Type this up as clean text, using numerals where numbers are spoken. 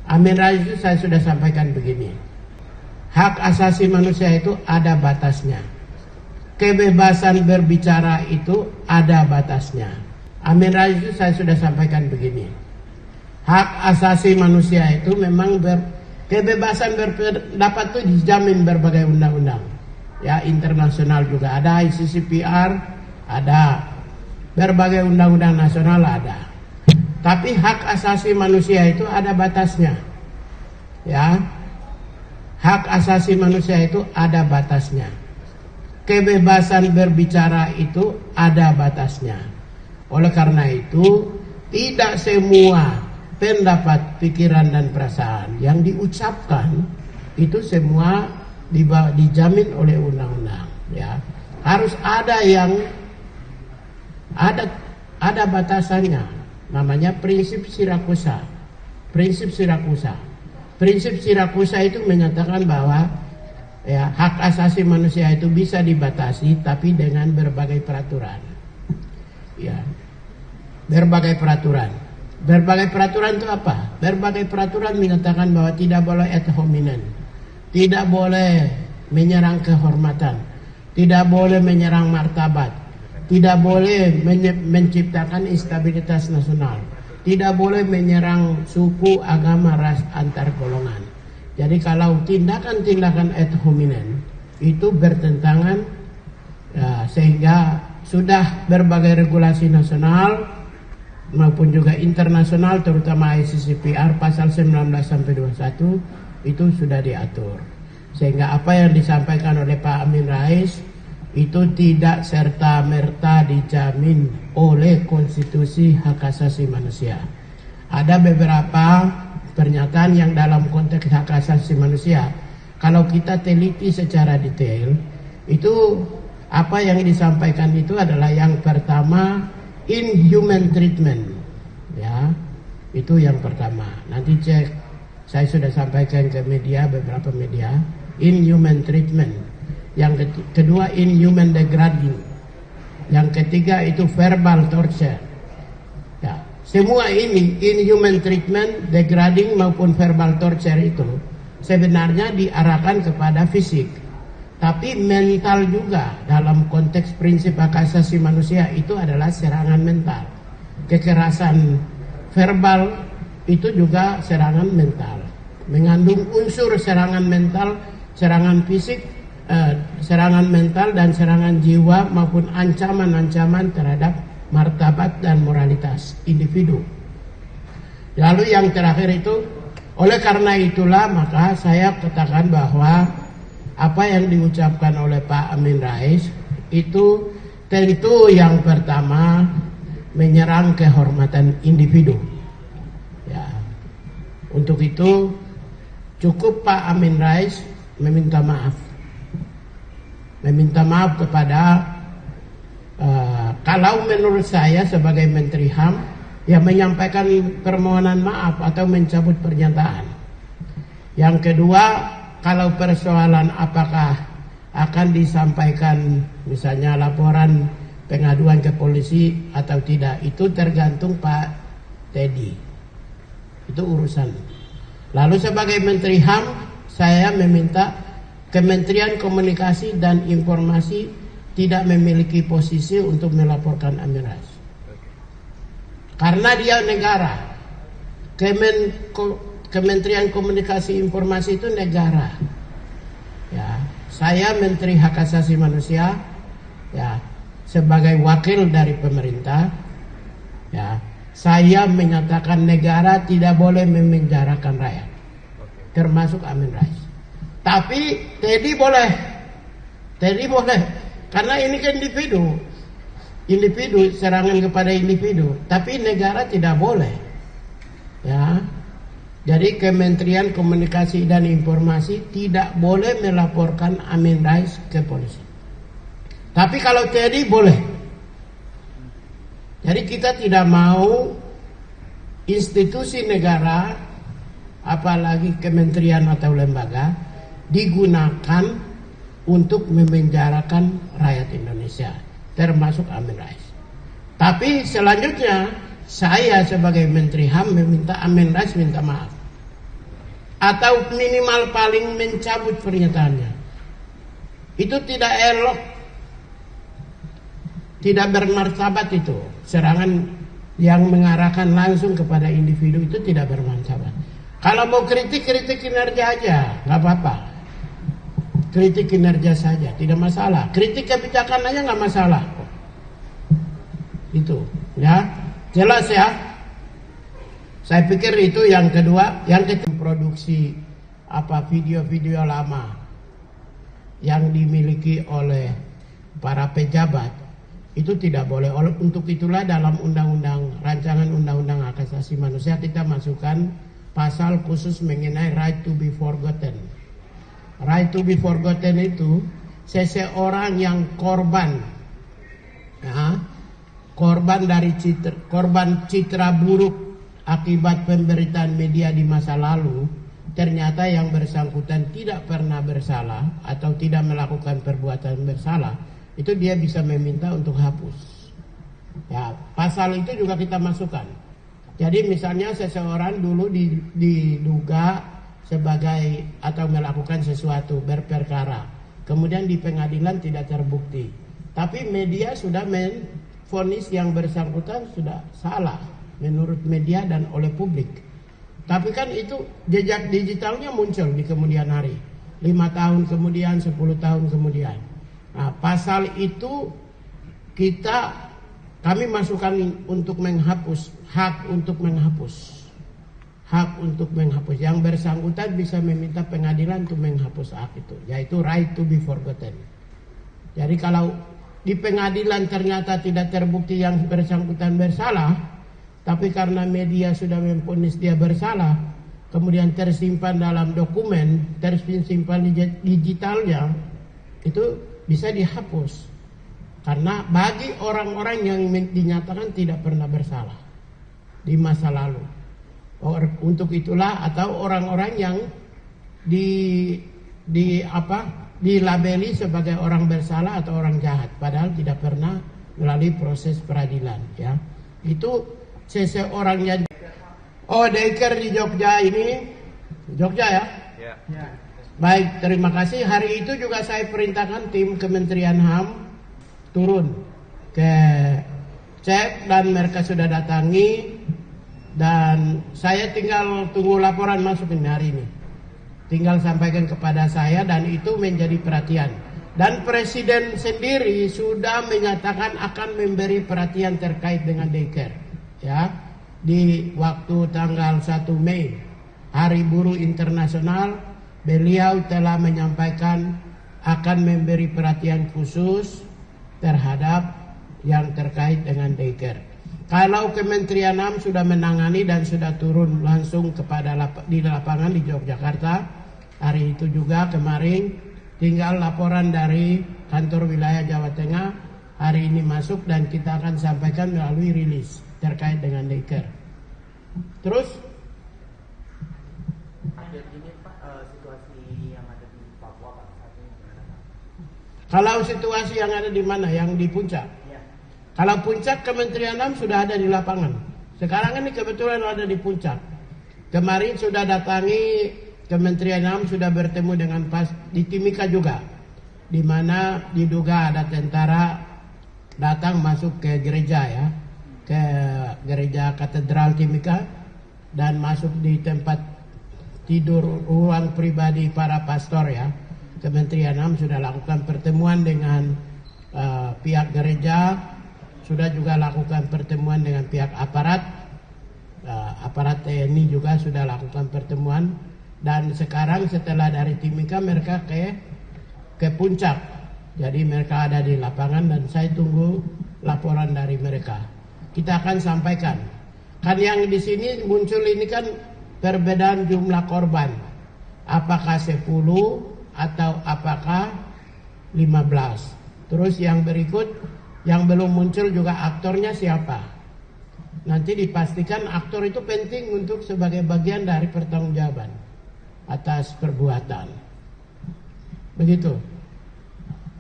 Amin Rais itu saya sudah sampaikan begini. Hak asasi manusia itu ada batasnya. Kebebasan berbicara itu ada batasnya. Amin Rais itu saya sudah sampaikan begini. Hak asasi manusia itu memang kebebasan berpendapat itu dijamin berbagai undang-undang. Ya, internasional juga ada, ICCPR ada, berbagai undang-undang nasional ada. Tapi hak asasi manusia itu ada batasnya. Ya. Hak asasi manusia itu ada batasnya. Kebebasan berbicara itu ada batasnya. Oleh karena itu, tidak semua pendapat, pikiran dan perasaan yang diucapkan itu semua dijamin oleh undang-undang, ya. Harus ada yang ada batasannya. Namanya prinsip Sirakusa. Prinsip Sirakusa. Prinsip Sirakusa itu menyatakan bahwa ya, hak asasi manusia itu bisa dibatasi tapi dengan berbagai peraturan. Ya. Berbagai peraturan. Berbagai peraturan itu apa? Berbagai peraturan menyatakan bahwa tidak boleh ad hominem. Tidak boleh menyerang kehormatan. Tidak boleh menyerang martabat. Tidak boleh menciptakan instabilitas nasional. Tidak boleh menyerang suku, agama, ras, antar golongan. Jadi kalau tindakan-tindakan ad hominem itu bertentangan sehingga sudah berbagai regulasi nasional maupun juga internasional, terutama ICCPR pasal 19-21 itu sudah diatur. Sehingga apa yang disampaikan oleh Pak Amin Rais itu tidak serta-merta dijamin oleh konstitusi hak asasi manusia. Ada beberapa pernyataan yang dalam konteks hak asasi manusia, kalau kita teliti secara detail, itu apa yang disampaikan itu adalah yang pertama, inhuman treatment. Ya, itu yang pertama. Nanti cek, saya sudah sampaikan ke media, beberapa media, inhuman treatment. Yang kedua inhuman degrading. Yang ketiga itu verbal torture. Ya, semua ini inhuman treatment, degrading maupun verbal torture itu sebenarnya diarahkan kepada fisik. Tapi mental juga dalam konteks prinsip hak asasi manusia itu adalah serangan mental. Kekerasan verbal itu juga serangan mental. Mengandung unsur serangan mental, serangan fisik, serangan mental dan serangan jiwa maupun ancaman-ancaman terhadap martabat dan moralitas individu. Lalu yang terakhir itu, oleh karena itulah maka saya katakan bahwa apa yang diucapkan oleh Pak Amin Rais itu tentu yang pertama menyerang kehormatan individu. Ya. Untuk itu cukup Pak Amin Rais meminta maaf. Meminta maaf kepada kalau menurut saya sebagai Menteri HAM ya menyampaikan permohonan maaf atau mencabut pernyataan. Yang kedua, kalau persoalan apakah akan disampaikan misalnya laporan pengaduan ke polisi atau tidak, itu tergantung Pak Teddy. Itu urusan. Lalu sebagai Menteri HAM saya meminta Kementerian Komunikasi dan Informasi tidak memiliki posisi untuk melaporkan Amin Rais. Karena dia negara. Kementerian Komunikasi Informasi itu negara. Ya, saya Menteri Hak Asasi Manusia, ya, sebagai wakil dari pemerintah, ya, saya menyatakan negara tidak boleh memenjarakan rakyat, termasuk Amin Rais. Tapi Teddy boleh, karena ini kan individu, serangan kepada individu. Tapi negara tidak boleh, ya. Jadi Kementerian Komunikasi dan Informasi tidak boleh melaporkan Amin Rais ke polisi. Tapi kalau Teddy boleh. Jadi kita tidak mau institusi negara, apalagi kementerian atau lembaga, digunakan untuk memenjarakan rakyat Indonesia, termasuk Amin Rais. Tapi selanjutnya saya sebagai Menteri HAM meminta Amin Rais minta maaf. atau minimal paling mencabut pernyataannya. Itu tidak elok, tidak bermartabat itu. Serangan yang mengarahkan langsung kepada individu itu tidak bermartabat. Kalau mau kritik kinerja aja, nggak apa-apa. Kritik kinerja saja, tidak masalah. Kritik kebijakan aja nggak masalah. Itu, ya, jelas ya. Saya pikir itu yang kedua. Yang ketiga, produksi video-video lama yang dimiliki oleh para pejabat itu tidak boleh. Untuk itulah dalam rancangan undang-undang hak asasi manusia kita masukkan pasal khusus mengenai right to be forgotten. Right to be forgotten itu seseorang yang korban, ya, korban citra buruk akibat pemberitaan media di masa lalu, ternyata yang bersangkutan tidak pernah bersalah atau tidak melakukan perbuatan bersalah, itu dia bisa meminta untuk hapus. Ya, pasal itu juga kita masukkan. Jadi misalnya seseorang dulu diduga sebagai atau melakukan sesuatu berperkara, kemudian di pengadilan tidak terbukti, tapi media sudah menvonis yang bersangkutan sudah salah menurut media dan oleh publik. Tapi kan itu jejak digitalnya muncul di kemudian hari, 5 tahun kemudian, 10 tahun kemudian. Nah, pasal itu kami masukkan untuk menghapus, hak untuk menghapus. Hak untuk menghapus. Yang bersangkutan bisa meminta pengadilan untuk menghapus hak itu, yaitu right to be forgotten. Jadi kalau di pengadilan ternyata tidak terbukti yang bersangkutan bersalah, tapi karena media sudah memvonis dia bersalah, kemudian tersimpan dalam dokumen, tersimpan di digitalnya, itu bisa dihapus. Karena bagi orang-orang yang dinyatakan tidak pernah bersalah di masa lalu. Untuk itulah atau orang-orang yang dilabeli sebagai orang bersalah atau orang jahat, padahal tidak pernah melalui proses peradilan, ya. Itu seseorang yang daycare di Jogja ini, Jogja ya? Ya. Baik, terima kasih. Hari itu juga saya perintahkan tim Kementerian HAM turun ke cek dan mereka sudah datangi. Dan saya tinggal tunggu laporan masuk hari ini. Tinggal sampaikan kepada saya dan itu menjadi perhatian. Dan Presiden sendiri sudah menyatakan akan memberi perhatian terkait dengan daycare. Ya, di waktu tanggal 1 Mei, Hari Buruh Internasional, beliau telah menyampaikan akan memberi perhatian khusus terhadap yang terkait dengan daycare. Kalau Kementerian HAM sudah menangani dan sudah turun langsung di lapangan di Yogyakarta, hari itu juga kemarin tinggal laporan dari kantor wilayah Jawa Tengah hari ini masuk dan kita akan sampaikan melalui rilis terkait dengan daycare. Terus situasi yang ada di Papua Pak, saat ini gimana Pak? Kalau situasi yang ada di mana? Yang di puncak? Kalau puncak Kementerian HAM sudah ada di lapangan. Sekarang ini kebetulan ada di puncak. Kemarin sudah datangi Kementerian HAM, sudah bertemu dengan di Timika juga, di mana diduga ada tentara datang masuk ke gereja, ya, ke gereja Katedral Timika dan masuk di tempat tidur ruang pribadi para pastor, ya. Kementerian HAM sudah lakukan pertemuan dengan pihak gereja. Sudah juga lakukan pertemuan dengan pihak aparat TNI juga sudah lakukan pertemuan. Dan sekarang setelah dari Timika mereka ke puncak. Jadi mereka ada di lapangan dan saya tunggu laporan dari mereka. Kita akan sampaikan. Kan yang di sini muncul ini kan perbedaan jumlah korban. Apakah 10 atau apakah 15. Terus yang berikut, yang belum muncul juga aktornya siapa. Nanti dipastikan aktor itu penting untuk sebagai bagian dari pertanggungjawaban atas perbuatan. Begitu.